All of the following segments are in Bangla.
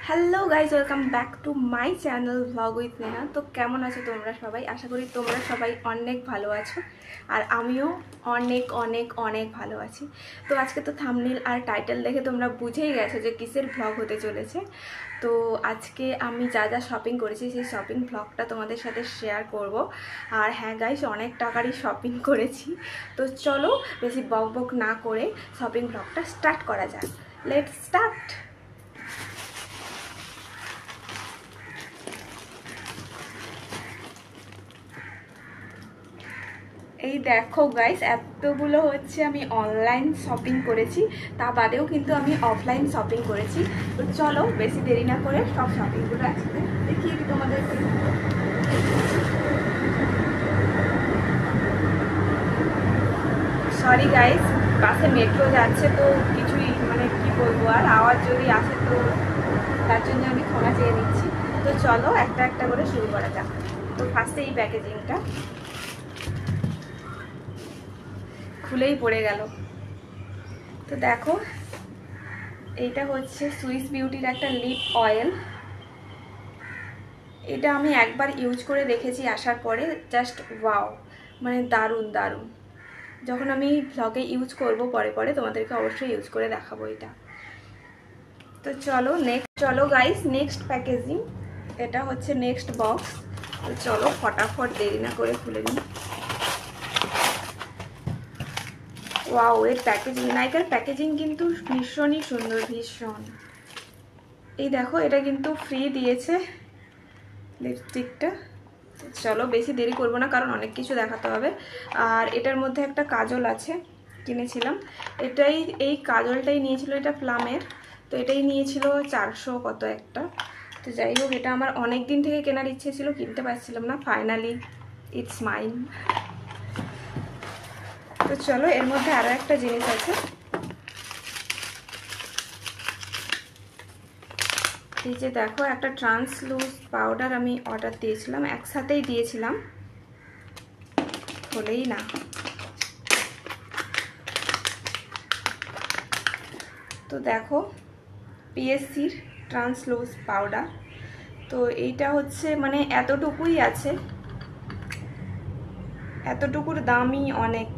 Hello guys, welcome back to my channel vlog with Neha. তো কেমন আছো তোমরা সবাই? আশা করি তোমরা সবাই অনেক ভালো আছো, আর আমিও অনেক অনেক অনেক ভালো আছি। তো আজকে তো থাম্বনেল আর টাইটেল দেখে তোমরা বুঝেই গেছো যে কিসের ভ্লগ হতে চলেছে। তো আজকে আমি যা যা শপিং করেছি সেই শপিং ভ্লগটা তোমাদের সাথে শেয়ার করব। আর হ্যাঁ গাইজ, অনেক টাকারই শপিং করেছি। তো চলো বেশি বক বক না করে শপিং ভ্লগটা স্টার্ট করা যাক। Let's start. এই দেখো গাইস, এতগুলো হচ্ছে আমি অনলাইন শপিং করেছি, তা বাদেও কিন্তু আমি অফলাইন শপিং করেছি। তো চলো বেশি দেরি না করে সব শপিংগুলো একসাথে দেখিয়ে দিই তোমাদের। সরি গাইস, পাশে মেট্রো যাচ্ছে, তো কিছুই মানে কি বলবো, আর আওয়াজ যদি আসে তো তার জন্য আমি ক্ষমা চেয়ে নিচ্ছি। তো চলো একটা একটা করে শুরু করা যাক। তো ফার্স্টে এই প্যাকেজিংটা খুলেই পড়ে গেল। তো দেখো, এইটা হচ্ছে সুইস বিউটির একটা লিপ অয়েল। এটা আমি একবার ইউজ করে দেখেছি আসার পরে, জাস্ট ওয়াও, মানে দারুণ দারুণ। যখন আমি ভ্লগে ইউজ করব পরে পরে তোমাদেরকে অবশ্যই ইউজ করে দেখাবো এটা। তো চলো গাইস, নেক্সট প্যাকেজিং। এটা হচ্ছে নেক্সট বক্স। তো চলো ফটাফট দেরি না করে খুলে নিই। ওয়াও, এর প্যাকেজিং, নাইকার প্যাকেজিং কিন্তু ভীষণই সুন্দর, ভীষণ। এই দেখো, এটা কিন্তু ফ্রি দিয়েছে লিপস্টিকটা। চলো বেশি দেরি করবো না, কারণ অনেক কিছু দেখাতে হবে। আর এটার মধ্যে একটা কাজল আছে, কিনেছিলাম। এই কাজলটাই নিয়েছিল, এটা প্লামের। তো এটাই নিয়েছিল 400 কত একটা। তো যাই হোক, এটা আমার অনেক দিন থেকে কেনার ইচ্ছে ছিল, কিনতে পারছিলাম না, ফাইনালি ইটস মাইন। তো চলো, এর মধ্যে আরও একটা জিনিস আছে। এই যে দেখো, একটা ট্রান্সলুজ পাউডার আমি অর্ডার দিয়েছিলাম, একসাথেই দিয়েছিলাম, হলেই না। তো দেখো, পিএসসির ট্রান্সলুজ পাউডার। তো এইটা হচ্ছে মানে এতটুকুই আছে, এতটুকুর দামই অনেক।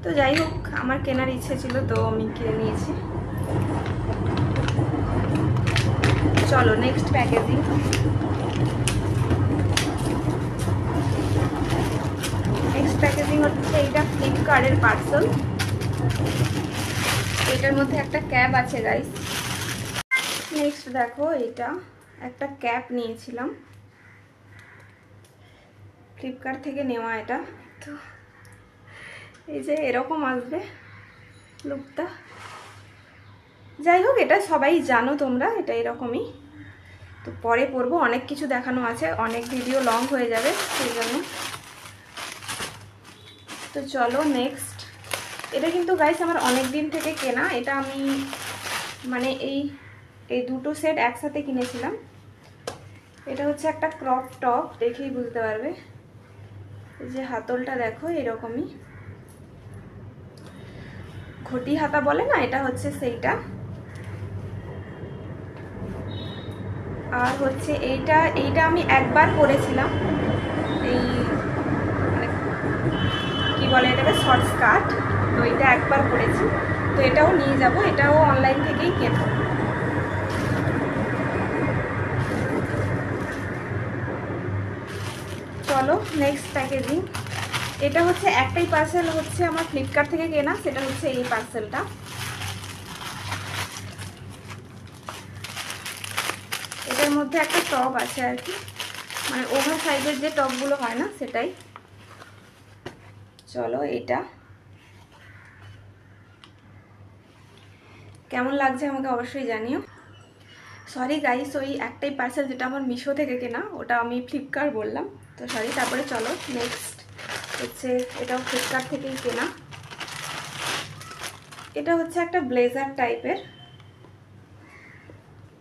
তো যাই হোক, আমার কেনার ইচ্ছে ছিল, তো আমি কিনে নিয়েছি। চলো নেক্সট প্যাকেজিং। নেক্সট প্যাকেজিং হচ্ছে এইটা ফ্লিপকার্টের পার্সেল। এটার মধ্যে একটা ক্যাপ আছে গাইস। নেক্সট দেখো, এটা একটা ক্যাপ নিয়েছিলাম, ফ্লিপকার্ট থেকে নেওয়া এটা। তো এই যে এরকম আসবে লুকটা। যাই হোক, এটা সবাই জানো তোমরা, এটা এরকমই। তো পরে পরবো, অনেক কিছু দেখানো আছে, অনেক ভিডিও লং হয়ে যাবে সেই জন্য। তো চলো নেক্সট। এটা কিন্তু গাইস আমার অনেক দিন থেকে কেনা। এটা আমি মানে এই দুটো সেট একসাথে কিনেছিলাম। এটা হচ্ছে একটা ক্রপ টপ, দেখেই বুঝতে পারবে। এই যে হাতলটা দেখো এরকমই, ঘটি হাতা বলে না, এটা হচ্ছে সেইটা। আর হচ্ছে এইটা আমি একবার পরেছিলাম, এই মানে কি বলে এটাকে, শর্ট স্কার্ট। তো এটা একবার পরেছি, তো এটাও নিয়ে যাব, এটাও অনলাইন থেকেই কেনা। চলো নেক্সট প্যাকেজিং। এটা হচ্ছে একটাই পার্সেল, হচ্ছে আমার ফ্লিপকার্ট থেকে কেনা, সেটা হচ্ছে এই পার্সেলটা। এটার মধ্যে একটা টপ আছে আর কি, মানে ওভার সাইজের যে টপগুলো হয় না, সেটাই। চলো, এটা কেমন লাগছে আমাকে অবশ্যই জানিও। সরি গাইস, ওই একটাই পার্সেল যেটা আমার মিশো থেকে কেনা, ওটা আমি ফ্লিপকার্ট বললাম, তো সরি। তারপরে চলো নেক্সট হচ্ছে, এটাও ফ্লিপকার্ট থেকেই কেনা। এটা হচ্ছে একটা ব্লেজার টাইপের।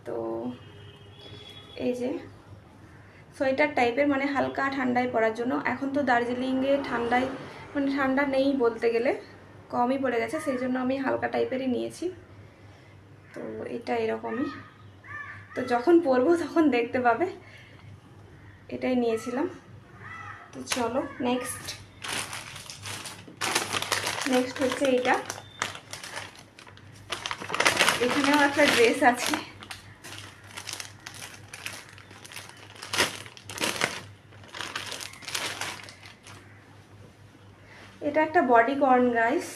তো এই যে সোয়েটার টাইপের, মানে হালকা ঠান্ডায় পরার জন্য। এখন তো দার্জিলিংয়ে ঠান্ডায় মানে ঠান্ডা নেই বলতে গেলে, কমই পড়ে গেছে, সেই জন্য আমি হালকা টাইপেরই নিয়েছি। তো এটা এরকমই। তো যখন পরবো তখন দেখতে পাবে। এটাই নিয়েছিলাম। তো চলো নেক্সট হচ্ছে এইটা। এখানেও একটা ড্রেস আছে। এটা একটা বডিকন গাইস।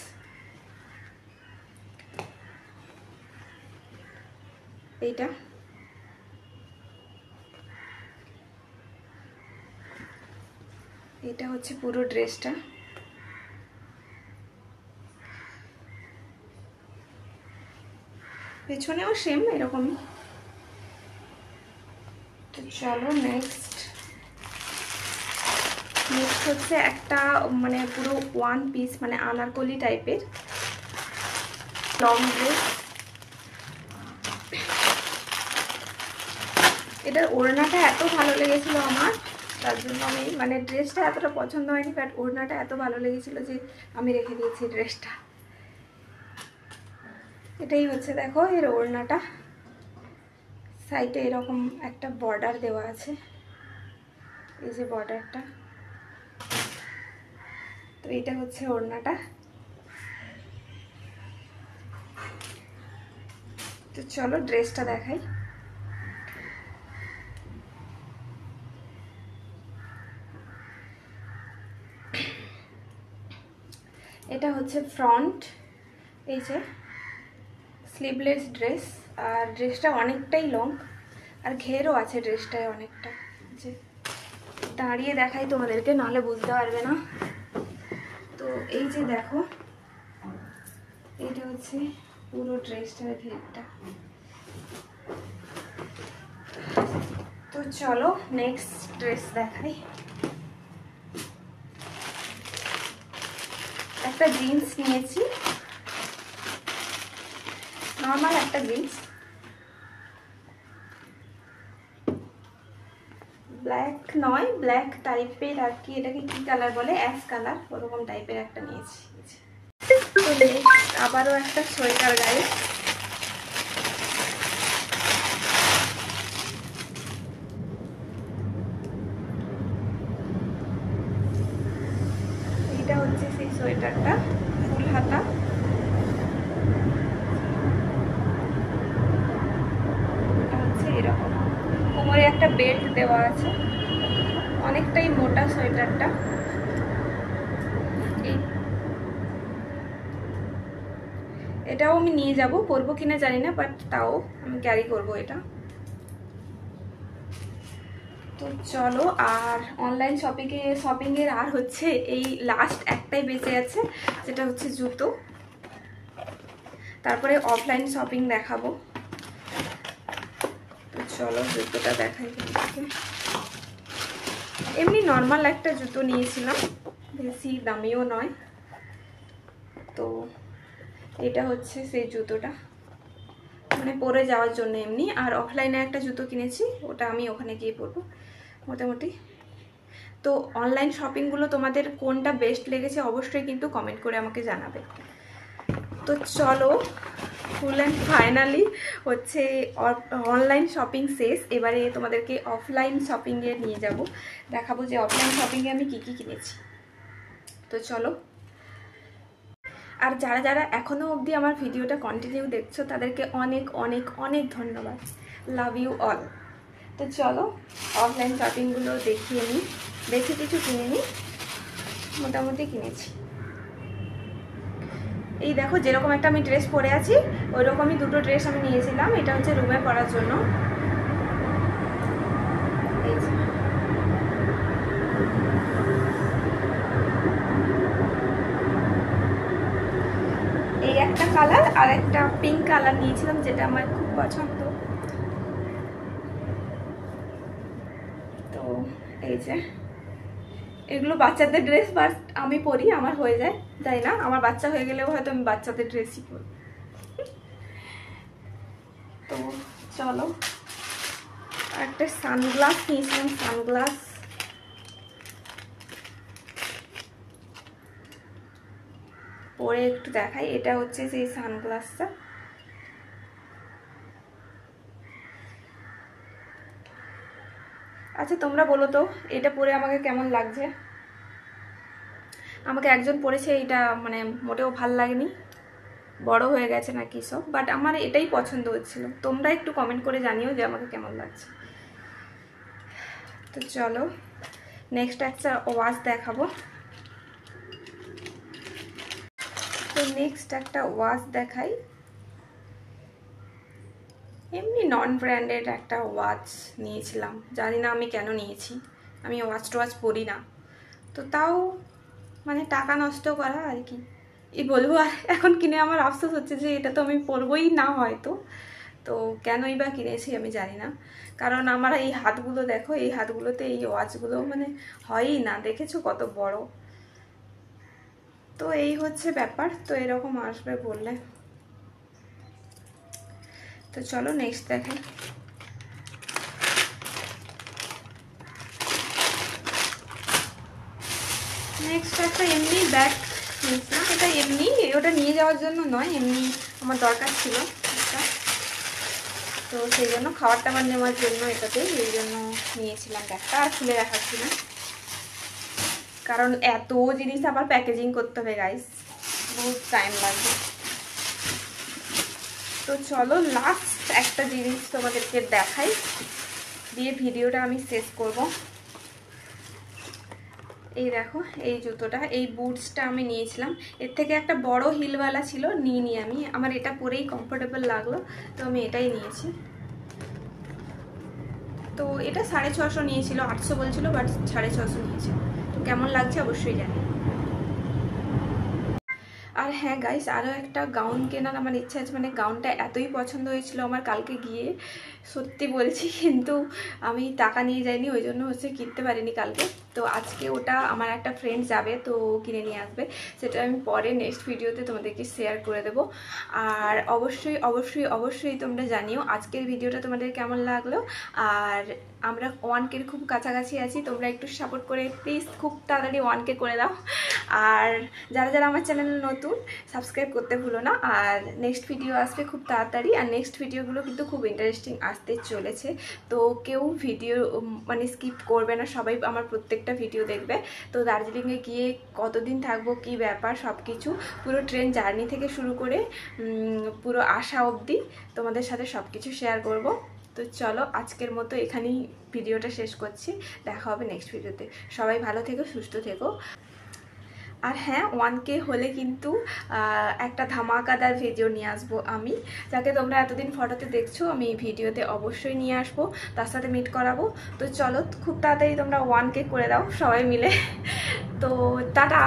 এইটা এটা হচ্ছে পুরো ড্রেসটা। পেছনেও সেম এরকমই। তো চলো নেক্সট হচ্ছে একটা মানে পুরো ওয়ান পিস মানে আনারকলি টাইপের লং ড্রেস। এটার ওড়নাটা এত ভালো লেগেছিল আমার, তার জন্য আমি মানে ড্রেসটা এতটা পছন্দ হয়নি, বাট ওড়নাটা এত ভালো লেগেছিল যে আমি রেখে দিয়েছি ড্রেসটা। এটাই হচ্ছে, দেখো এর ওড়নাটা, সাইডে এরকম একটা বর্ডার দেওয়া আছে, এই যে বর্ডারটা। তো এটা হচ্ছে ওড়নাটা। তো চলো ড্রেসটা দেখাই। এটা হচ্ছে ফ্রন্ট, এই যে স্লিভলেস ড্রেস, আর ড্রেসটা অনেকটাই লং, আর ঘেরও আছে ড্রেসটায় অনেকটা। যে দাঁড়িয়ে দেখাই তোমাদেরকে, নাহলে বুঝতে পারবে না। তো এই যে দেখো, এটা হচ্ছে পুরো ড্রেসটার ঘেরটা। তো চলো নেক্সট ড্রেস দেখাই। একটা জিন্স নিয়েছি, নর্মাল একটা জিন্স, ব্ল্যাক নয়, ব্ল্যাক টাইপের আর কি, এটাকে কি কালার বলে, অ্যাশ কালার, ওরকম টাইপের একটা নিয়েছি। তো নেক্সট আবারও একটা সোয়েটার গায়ে। এইটা হচ্ছে সেই সোয়েটারটা, ফুল হাতা। এরকম কোমরে একটা বেল্ট দেওয়া আছে, অনেকটাই মোটা সোয়েটারটা। এটাও আমি নিয়ে যাব, পরবো কিনা জানি না, বাট তাও আমি ক্যারি করবো এটা। তো চলো, আর অনলাইন শপিংয়ের আর হচ্ছে এই লাস্ট একটাই বেঁচে আছে, যেটা হচ্ছে জুতো। তারপরে অফলাইন শপিং দেখাবো। তো চলো জুতোটা দেখাই। এমনি নর্মাল একটা জুতো নিয়েছিলাম, বেশি দামিও নয়। তো এটা হচ্ছে সেই জুতোটা, মানে পরে যাওয়ার জন্য এমনি। আর অফলাইনে একটা জুতো কিনেছি, ওটা আমি ওখানে গিয়ে পরবো মোটামুটি। তো অনলাইন শপিংগুলো তোমাদের কোনটা বেস্ট লেগেছে অবশ্যই কিন্তু কমেন্ট করে আমাকে জানাবে। তো চলো, ফুল অ্যান্ড ফাইনালি হচ্ছে অনলাইন শপিং শেষ। এবারে তোমাদেরকে অফলাইন শপিংয়ে নিয়ে যাব, দেখাবো যে অফলাইন শপিংয়ে আমি কি কি কিনেছি। তো চলো, আর যারা যারা এখনও অবধি আমার ভিডিওটা কন্টিনিউ দেখছো তাদেরকে অনেক অনেক অনেক ধন্যবাদ। Love you all. তো চলো অফলাইন শপিংগুলো দেখিয়ে নিই। বেশি কিছু কিনিনি, মোটামুটি কিনেছি। এই দেখো, যেরকম একটা আমি ড্রেস পরে আছি ওই রকমই দুটো ড্রেস আমি নিয়েছিলাম। এটা হচ্ছে রুমে পরার জন্য। এই একটা কালার আর একটা পিঙ্ক কালার নিয়েছিলাম, যেটা আমার খুব পছন্দ। তো এই যে এগুলো বাচ্চাদের ড্রেস, বাট আমি পরি, আমার হয়ে যায়, তাই না? আমার বাচ্চা হয়ে গেলেও হয়তো আমি বাচ্চাদের ড্রেসই পরি। তো চলো, একটা সানগ্লাস নিয়েছিলাম, সানগ্লাস। পরে একটু দেখাই, এটা হচ্ছে সেই সানগ্লাসটা। আচ্ছা তোমরা বলো তো এটা পরে আমাকে কেমন লাগছে। আমাকে একজন পরেছে, এটা মানে মোটেও ভাল লাগেনি, বড় হয়ে গেছে নাকি সব, বাট আমার এটাই পছন্দ হচ্ছিল। তোমরা একটু কমেন্ট করে জানিও যে আমাকে কেমন লাগছে। তো চলো নেক্সট একটা ওয়াচ দেখাবো। তো নেক্সট একটা ওয়াচ দেখাই। এমনি নন ব্র্যান্ডেড একটা ওয়াচ নিয়েছিলাম, জানি না আমি কেন নিয়েছি, আমি ওয়াচ টোয়াচ পরি না, তো তাও মানে টাকা নষ্ট করা আর কি, এই বলবো। আর এখন কিনে আমার আফসোস হচ্ছে যে এটা তো আমি পরবই না হয়তো, তো কেনই বা কিনেছি আমি জানি না। কারণ আমার এই হাতগুলো দেখো, এই হাতগুলোতে এই ওয়াচগুলো মানে হয়ই না, দেখেছো কত বড়। তো এই হচ্ছে ব্যাপার, তো এরকম আসবে বললে। তো চলো নেক্সট দেখেন। নেক্সট একটা এমনি ব্যাগ নিয়েছিলাম, এটা এমনি, ওটা নিয়ে যাওয়ার জন্য নয়, এমনি আমার দরকার ছিল একটা, তো সেই জন্য খাবার টাবার নেওয়ার জন্য এটাতে, এই জন্য নিয়েছিলাম ব্যাগটা। আর খুলে দেখাচ্ছি না কারণ এত জিনিস আবার প্যাকেজিং করতে হবে গাইস, বহুত টাইম লাগবে। তো চলো লাস্ট একটা জিনিস তোমাদেরকে দেখাই, দিয়ে ভিডিওটা আমি শেষ করব। এই দেখো এই জুতোটা, এই বুটসটা আমি নিয়েছিলাম, এর থেকে একটা বড় হিলওয়ালা ছিল, নিয়ে আমি, আমার এটা পরেই কমফোর্টেবল লাগলো, তো আমি এটাই নিয়েছি। তো এটা 650 নিয়েছিল, 800 বলছিল, বাট 650 নিয়েছিল। তো কেমন লাগছে অবশ্যই জানি। আর হ্যাঁ গাইস, আরও একটা গাউন কেনার আমার ইচ্ছা আছে, মানে গাউনটা এতই পছন্দ হয়েছিল আমার কালকে গিয়ে, সত্যি বলছি, কিন্তু আমি টাকা নিয়ে যাইনি, ওই জন্য হচ্ছে কিনতে পারিনি কালকে। তো আজকে ওটা আমার একটা ফ্রেন্ড যাবে, তো কিনে নিয়ে আসবে, সেটা আমি পরে নেক্সট ভিডিওতে তোমাদেরকে শেয়ার করে দেবো। আর অবশ্যই অবশ্যই অবশ্যই তোমরা জানিও আজকের ভিডিওটা তোমাদের কেমন লাগলো। আর আমরা 1K খুব কাছাকাছি আছি, তোমরা একটু সাপোর্ট করে প্লিজ খুব তাড়াতাড়ি 1K করে দাও। আর যারা যারা আমার চ্যানেল নতুন, সাবস্ক্রাইব করতে ভুলো না। আর নেক্সট ভিডিও আসবে খুব তাড়াতাড়ি, আর নেক্সট ভিডিওগুলো কিন্তু খুব ইন্টারেস্টিং আসতে চলেছে, তো কেউ ভিডিও মানে স্কিপ করবে না, সবাই আমার প্রত্যেকটা ভিডিও দেখবে। তো দার্জিলিংয়ে গিয়ে কতদিন থাকবো, কি ব্যাপার, সব কিছু পুরো ট্রেন জার্নি থেকে শুরু করে পুরো আসা অবধি তোমাদের সাথে সব কিছু শেয়ার করব। তো চলো আজকের মতো এখানেই ভিডিওটা শেষ করছি, দেখা হবে নেক্সট ভিডিওতে। সবাই ভালো থেকো, সুস্থ থেকো। আর হ্যাঁ 1K হলে কিন্তু একটা ধামাকাদার ভিডিও নিয়ে আসবো আমি, যাকে তোমরা এতদিন ফটোতে দেখছো, আমি ভিডিওতে অবশ্যই নিয়ে আসবো, তার সাথে মিট করাবো। তো চলো খুব তাড়াতাড়ি তোমরা 1K করে দাও সবাই মিলে। তো টাটা।